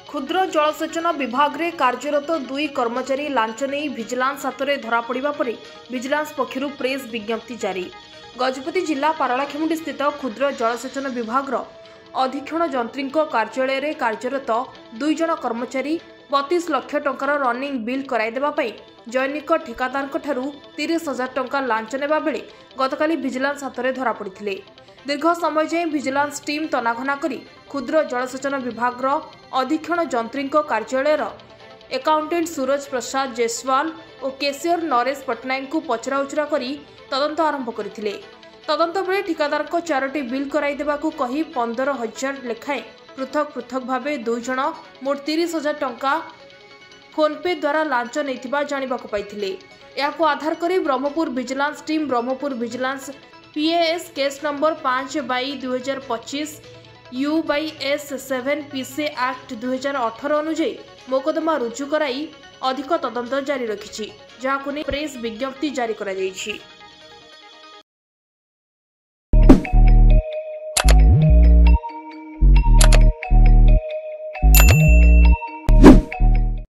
क्षुद्र जलसेचन विभाग रे कार्यरत 2 कर्मचारी लांच नहीं विजिलेंस हाथ में धरा पड़ा पर विजिलेंस पक्षर प्रेस विज्ञप्ति जारी। गजपति जिला पारलाखेमुंडी स्थित क्षुद्र जलसेचन विभाग अधीक्षण जंत्री कार्यालय रे कार्यरत 2 जन कर्मचारी 32 लाख टंकार रनिंग बिल कराइदेवाई जैनिक ठेकादार 30,000 टंका लांच नेबा बेले गतकाली विजिलेंस हाथ में धरा पड़ते। दीर्घ समय जाए विजिलेंस टीम तनाघना करी क्षुद्र जलसेचन विभाग अधीक्षण जंत्री कार्यालय एकाउंटेंट सूरज प्रसाद जयसवाल और केशियर नरेश पट्टनायक को पचराउचरा करी तदंत आरंभ करथिले। तदंत बेले ठिकादार 4टी बिल कराइदेबाकू कही 15,000 लेखाएं पृथक पृथक भावे 2 जन मोट 30,000 टंका फोनपे द्वारा लांच नहीं जानिबाकू पाइथिले। याकू आधार करी Brahmapur vigilance team Brahmapur vigilance PAS case number 5/2025 U/S 7 PC act 2018 अनुଯାयी मोकदमा रुजु कराई अधिक तदंत जारी रखिछि, जहां प्रेस विज्ञप्ति जारी करा जायछि।